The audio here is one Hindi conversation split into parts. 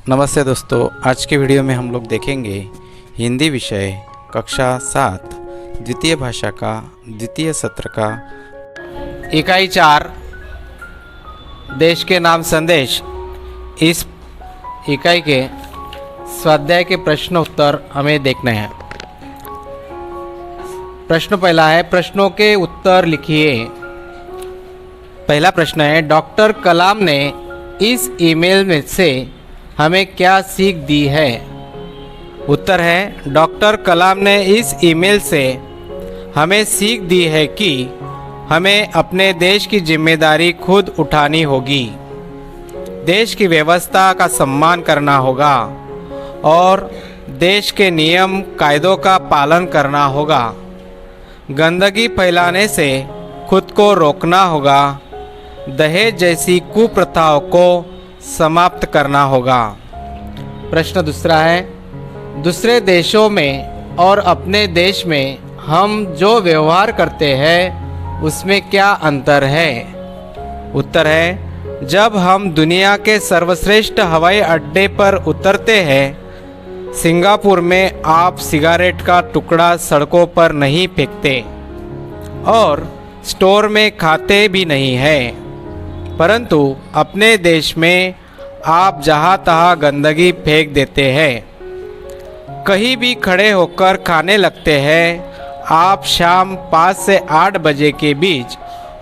नमस्ते दोस्तों, आज के वीडियो में हम लोग देखेंगे हिंदी विषय कक्षा 7 द्वितीय भाषा का द्वितीय सत्र का इकाई 4 देश के नाम संदेश। इस इकाई के स्वाध्याय के प्रश्न उत्तर हमें देखने हैं। प्रश्न पहला है, प्रश्नों के उत्तर लिखिए। पहला प्रश्न है, डॉक्टर कलाम ने इस ईमेल में से हमें क्या सीख दी है? उत्तर है, डॉक्टर कलाम ने इस ईमेल से हमें सीख दी है कि हमें अपने देश की जिम्मेदारी खुद उठानी होगी, देश की व्यवस्था का सम्मान करना होगा और देश के नियम कायदों का पालन करना होगा। गंदगी फैलाने से खुद को रोकना होगा। दहेज जैसी कुप्रथाओं को समाप्त करना होगा। प्रश्न दूसरा है, दूसरे देशों में और अपने देश में हम जो व्यवहार करते हैं उसमें क्या अंतर है? उत्तर है, जब हम दुनिया के सर्वश्रेष्ठ हवाई अड्डे पर उतरते हैं, सिंगापुर में आप सिगारेट का टुकड़ा सड़कों पर नहीं फेंकते और स्टोर में खाते भी नहीं हैं, परंतु अपने देश में आप जहाँ तहाँ गंदगी फेंक देते हैं। कहीं भी खड़े होकर खाने लगते हैं। आप शाम 5 से 8 बजे के बीच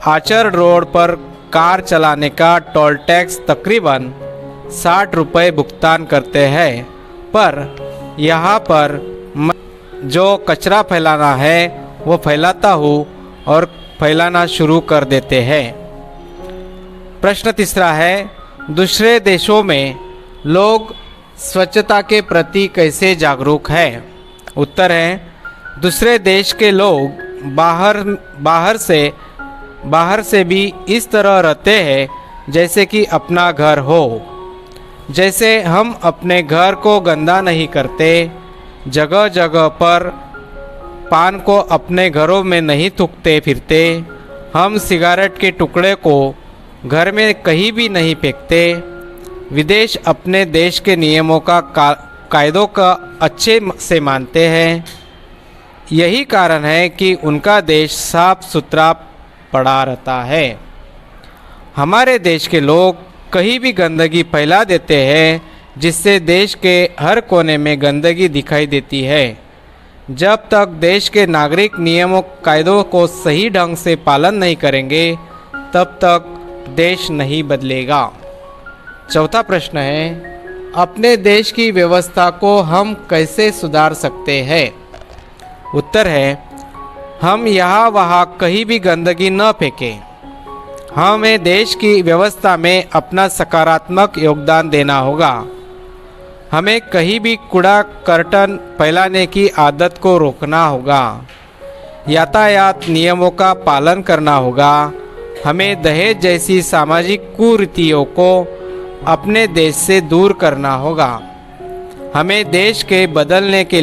आचर रोड पर कार चलाने का टोल टैक्स तकरीबन 60 रुपये भुगतान करते हैं, पर यहाँ पर जो कचरा फैलाना है वो फैलाता हूँ और फैलाना शुरू कर देते हैं। प्रश्न तीसरा है, दूसरे देशों में लोग स्वच्छता के प्रति कैसे जागरूक हैं? उत्तर है, दूसरे देश के लोग बाहर से भी इस तरह रहते हैं जैसे कि अपना घर हो। जैसे हम अपने घर को गंदा नहीं करते, जगह जगह पर पान को अपने घरों में नहीं थूकते फिरते, हम सिगारेट के टुकड़े को घर में कहीं भी नहीं फेंकते। विदेश अपने देश के नियमों का कायदों का अच्छे से मानते हैं। यही कारण है कि उनका देश साफ सुथरा पड़ा रहता है। हमारे देश के लोग कहीं भी गंदगी फैला देते हैं, जिससे देश के हर कोने में गंदगी दिखाई देती है। जब तक देश के नागरिक नियमों कायदों को सही ढंग से पालन नहीं करेंगे, तब तक देश नहीं बदलेगा। चौथा प्रश्न है, अपने देश की व्यवस्था को हम कैसे सुधार सकते हैं? उत्तर है, हम यहाँ वहाँ कहीं भी गंदगी न फेंकें। हमें देश की व्यवस्था में अपना सकारात्मक योगदान देना होगा। हमें कहीं भी कूड़ा कर्तन फैलाने की आदत को रोकना होगा। यातायात नियमों का पालन करना होगा। हमें दहेज जैसी सामाजिक कुरीतियों को अपने देश से दूर करना होगा। हमें देश को बदलने के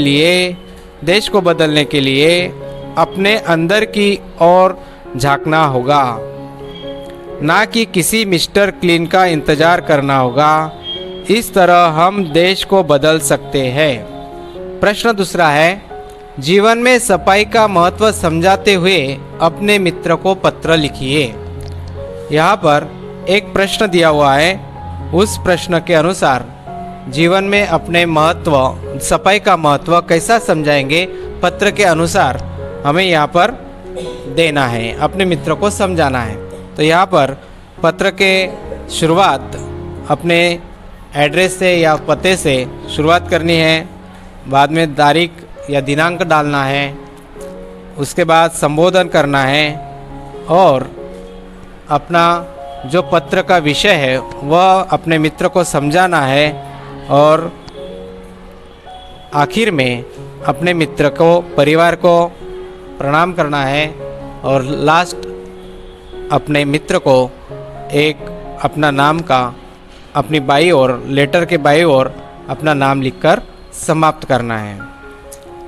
लिए अपने अंदर की ओर झांकना होगा, ना कि किसी मिस्टर क्लीन का इंतज़ार करना होगा। इस तरह हम देश को बदल सकते हैं। प्रश्न दूसरा है, जीवन में सफाई का महत्व समझाते हुए अपने मित्र को पत्र लिखिए। यहाँ पर एक प्रश्न दिया हुआ है। उस प्रश्न के अनुसार जीवन में अपने सफाई का महत्व कैसा समझाएंगे, पत्र के अनुसार हमें यहाँ पर देना है, अपने मित्र को समझाना है। तो यहाँ पर पत्र के शुरुआत अपने एड्रेस से या पते से शुरुआत करनी है। बाद में तारीख या दिनांक डालना है। उसके बाद संबोधन करना है और अपना जो पत्र का विषय है वह अपने मित्र को समझाना है और आखिर में अपने मित्र को, परिवार को प्रणाम करना है और लास्ट अपने मित्र को एक अपना नाम का अपनी बाई ओर, लेटर के बाई ओर अपना नाम लिखकर समाप्त करना है।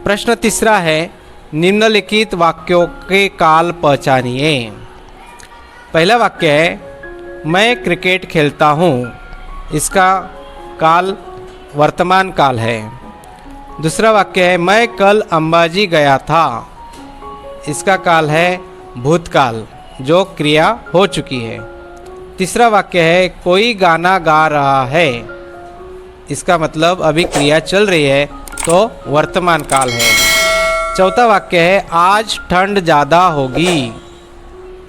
प्रश्न तीसरा है, निम्नलिखित वाक्यों के काल पहचानिए। पहला वाक्य है, मैं क्रिकेट खेलता हूँ। इसका काल वर्तमान काल है। दूसरा वाक्य है मैं कल अंबाजी गया था। इसका काल है भूतकाल, जो क्रिया हो चुकी है। तीसरा वाक्य है कोई गाना गा रहा है। इसका मतलब अभी क्रिया चल रही है, तो वर्तमान काल है। चौथा वाक्य है आज ठंड ज़्यादा होगी।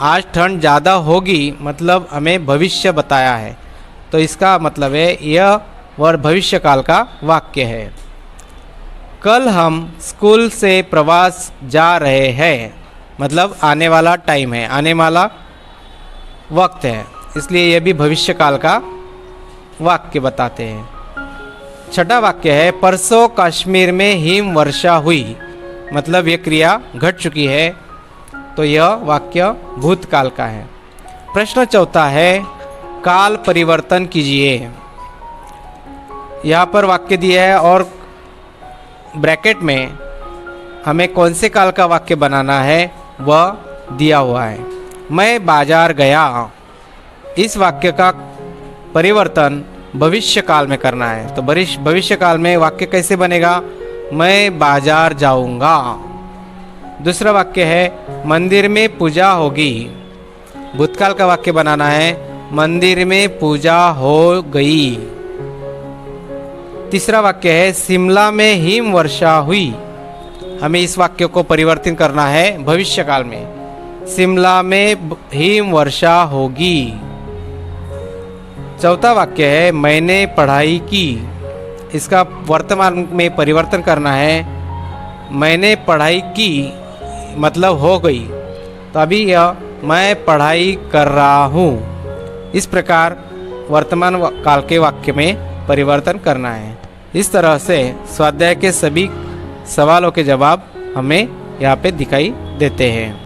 आज ठंड ज़्यादा होगी मतलब हमें भविष्य बताया है, तो इसका मतलब है यह वह भविष्य काल का वाक्य है। कल हम स्कूल से प्रवास जा रहे हैं, मतलब आने वाला टाइम है, आने वाला वक्त है, इसलिए यह भी भविष्य काल का वाक्य बताते हैं। छठा वाक्य है परसों कश्मीर में हिम वर्षा हुई, मतलब यह क्रिया घट चुकी है, तो यह वाक्य भूतकाल का है। प्रश्न चौथा है काल परिवर्तन कीजिए। यहाँ पर वाक्य दिया है और ब्रैकेट में हमें कौन से काल का वाक्य बनाना है वह दिया हुआ है। मैं बाजार गया, इस वाक्य का परिवर्तन भविष्य काल में करना है, तो भविष्य काल में वाक्य कैसे बनेगा, मैं बाजार जाऊंगा। दूसरा वाक्य है मंदिर में पूजा होगी, भूतकाल का वाक्य बनाना है मंदिर में पूजा हो गई। तीसरा वाक्य है शिमला में हिम वर्षा हुई, हमें इस वाक्य को परिवर्तित करना है भविष्य काल में, शिमला में हिम वर्षा होगी। चौथा वाक्य है मैंने पढ़ाई की, इसका वर्तमान में परिवर्तन करना है, मैंने पढ़ाई की मतलब हो गई, तो अभी यह मैं पढ़ाई कर रहा हूँ। इस प्रकार वर्तमान काल के वाक्य में परिवर्तन करना है। इस तरह से स्वाध्याय के सभी सवालों के जवाब हमें यहाँ पे दिखाई देते हैं।